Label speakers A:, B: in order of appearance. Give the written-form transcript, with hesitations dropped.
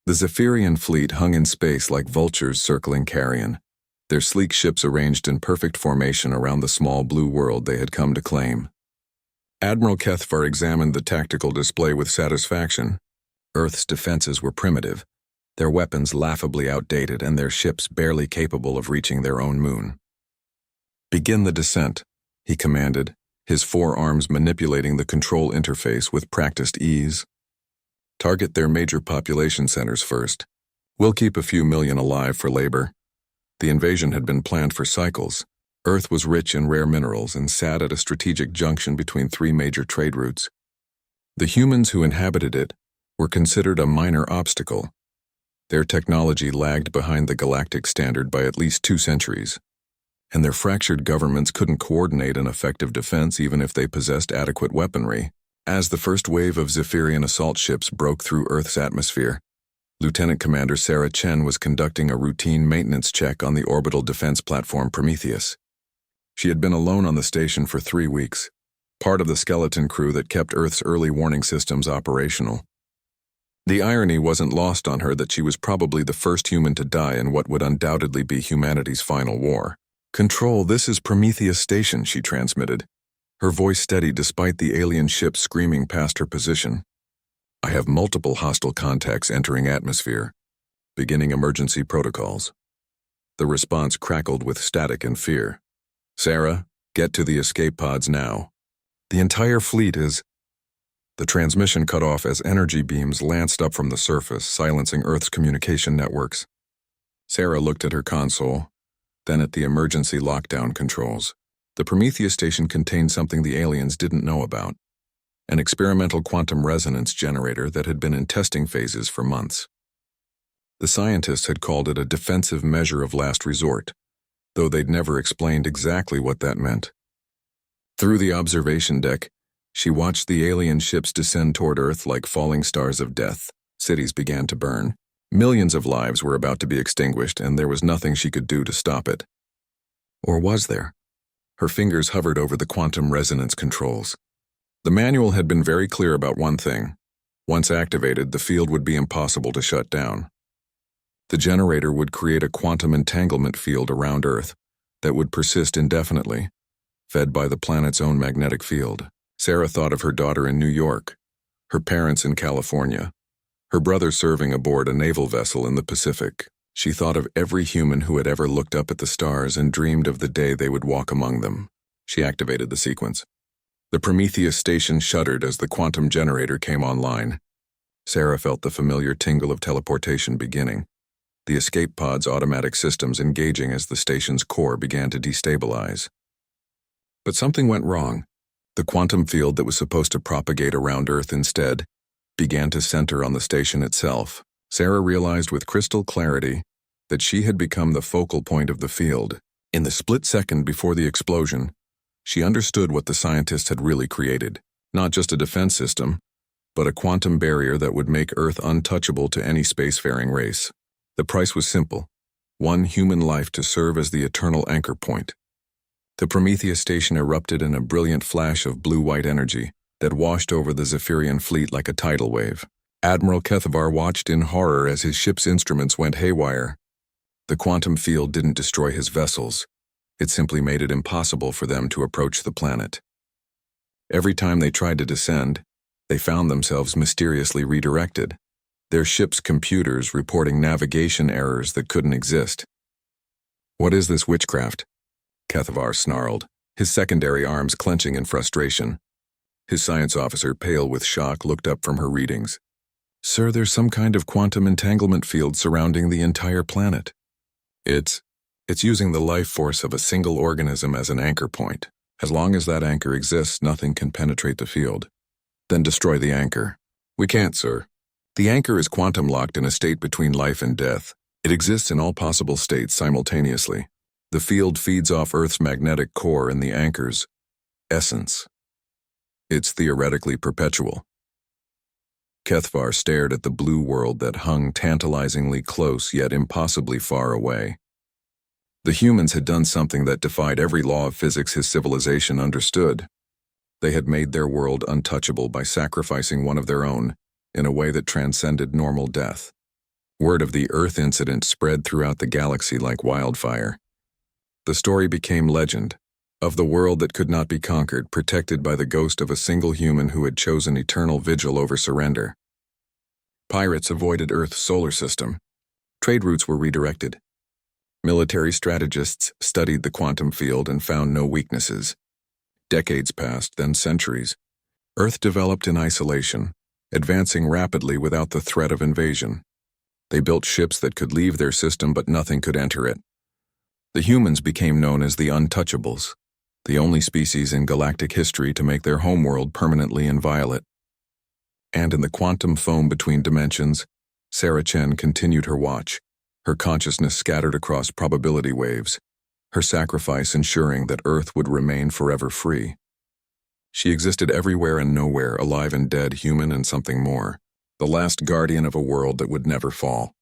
A: The Zephyrian fleet hung in space like vultures circling carrion, their sleek ships arranged in perfect formation around the small blue world they had come to claim. Admiral Kethvar examined the tactical display with satisfaction. Earth's defenses were primitive, their weapons laughably outdated and their ships barely capable of reaching their own moon. "Begin the descent," he commanded, his forearms manipulating the control interface with practiced ease. "Target their major population centers first. We'll keep a few million alive for labor." The invasion had been planned for cycles. Earth was rich in rare minerals and sat at a strategic junction between three major trade routes. The humans who inhabited it were considered a minor obstacle. Their technology lagged behind the galactic standard by at least 2 centuries, and their fractured governments couldn't coordinate an effective defense even if they possessed adequate weaponry. As the first wave of Zephyrian assault ships broke through Earth's atmosphere, Lieutenant Commander Sarah Chen was conducting a routine maintenance check on the orbital defense platform Prometheus. She had been alone on the station for 3 weeks, part of the skeleton crew that kept Earth's early warning systems operational. The irony wasn't lost on her that she was probably the first human to die in what would undoubtedly be humanity's final war. "Control, this is Prometheus Station," she transmitted, her voice steady despite the alien ship screaming past her position. "I have multiple hostile contacts entering atmosphere. Beginning emergency protocols." The response crackled with static and fear. "Sarah, get to the escape pods now. The entire fleet is—" The transmission cut off as energy beams lanced up from the surface, silencing Earth's communication networks. Sarah looked at her console, then at the emergency lockdown controls. The Prometheus station contained something the aliens didn't know about: an experimental quantum resonance generator that had been in testing phases for months. The scientists had called it a defensive measure of last resort, though they'd never explained exactly what that meant. Through the observation deck, she watched the alien ships descend toward Earth like falling stars of death. Cities began to burn. Millions of lives were about to be extinguished, and there was nothing she could do to stop it. Or was there? Her fingers hovered over the quantum resonance controls. The manual had been very clear about one thing. Once activated, the field would be impossible to shut down. The generator would create a quantum entanglement field around Earth that would persist indefinitely, fed by the planet's own magnetic field. Sarah thought of her daughter in New York, her parents in California, her brother serving aboard a naval vessel in the Pacific. She thought of every human who had ever looked up at the stars and dreamed of the day they would walk among them. She activated the sequence. The Prometheus station shuddered as the quantum generator came online. Sarah felt the familiar tingle of teleportation beginning, the escape pod's automatic systems engaging as the station's core began to destabilize. But something went wrong. The quantum field that was supposed to propagate around Earth instead began to center on the station itself. Sarah realized with crystal clarity that she had become the focal point of the field. In the split second before the explosion, she understood what the scientists had really created: not just a defense system, but a quantum barrier that would make Earth untouchable to any spacefaring race. The price was simple: one human life to serve as the eternal anchor point. The Prometheus station erupted in a brilliant flash of blue-white energy that washed over the Zephyrian fleet like a tidal wave. Admiral Kethvar watched in horror as his ship's instruments went haywire. The quantum field didn't destroy his vessels. It simply made it impossible for them to approach the planet. Every time they tried to descend, they found themselves mysteriously redirected, their ship's computers reporting navigation errors that couldn't exist. "What is this witchcraft?" Kethvar snarled, his secondary arms clenching in frustration. His science officer, pale with shock, looked up from her readings. "Sir, there's some kind of quantum entanglement field surrounding the entire planet. It's using the life force of a single organism as an anchor point. As long as that anchor exists, nothing can penetrate the field." "Then destroy the anchor." "We can't, sir. The anchor is quantum locked in a state between life and death. It exists in all possible states simultaneously. The field feeds off Earth's magnetic core and the anchor's essence. It's theoretically perpetual." Kethvar stared at the blue world that hung tantalizingly close yet impossibly far away. The humans had done something that defied every law of physics his civilization understood. They had made their world untouchable by sacrificing one of their own in a way that transcended normal death. Word of the Earth incident spread throughout the galaxy like wildfire. The story became legend, of the world that could not be conquered, protected by the ghost of a single human who had chosen eternal vigil over surrender. Pirates avoided Earth's solar system. Trade routes were redirected. Military strategists studied the quantum field and found no weaknesses. Decades passed, then centuries. Earth developed in isolation, advancing rapidly without the threat of invasion. They built ships that could leave their system, but nothing could enter it. The humans became known as the Untouchables, the only species in galactic history to make their homeworld permanently inviolate. And in the quantum foam between dimensions, Sarah Chen continued her watch, her consciousness scattered across probability waves, her sacrifice ensuring that Earth would remain forever free. She existed everywhere and nowhere, alive and dead, human and something more, the last guardian of a world that would never fall.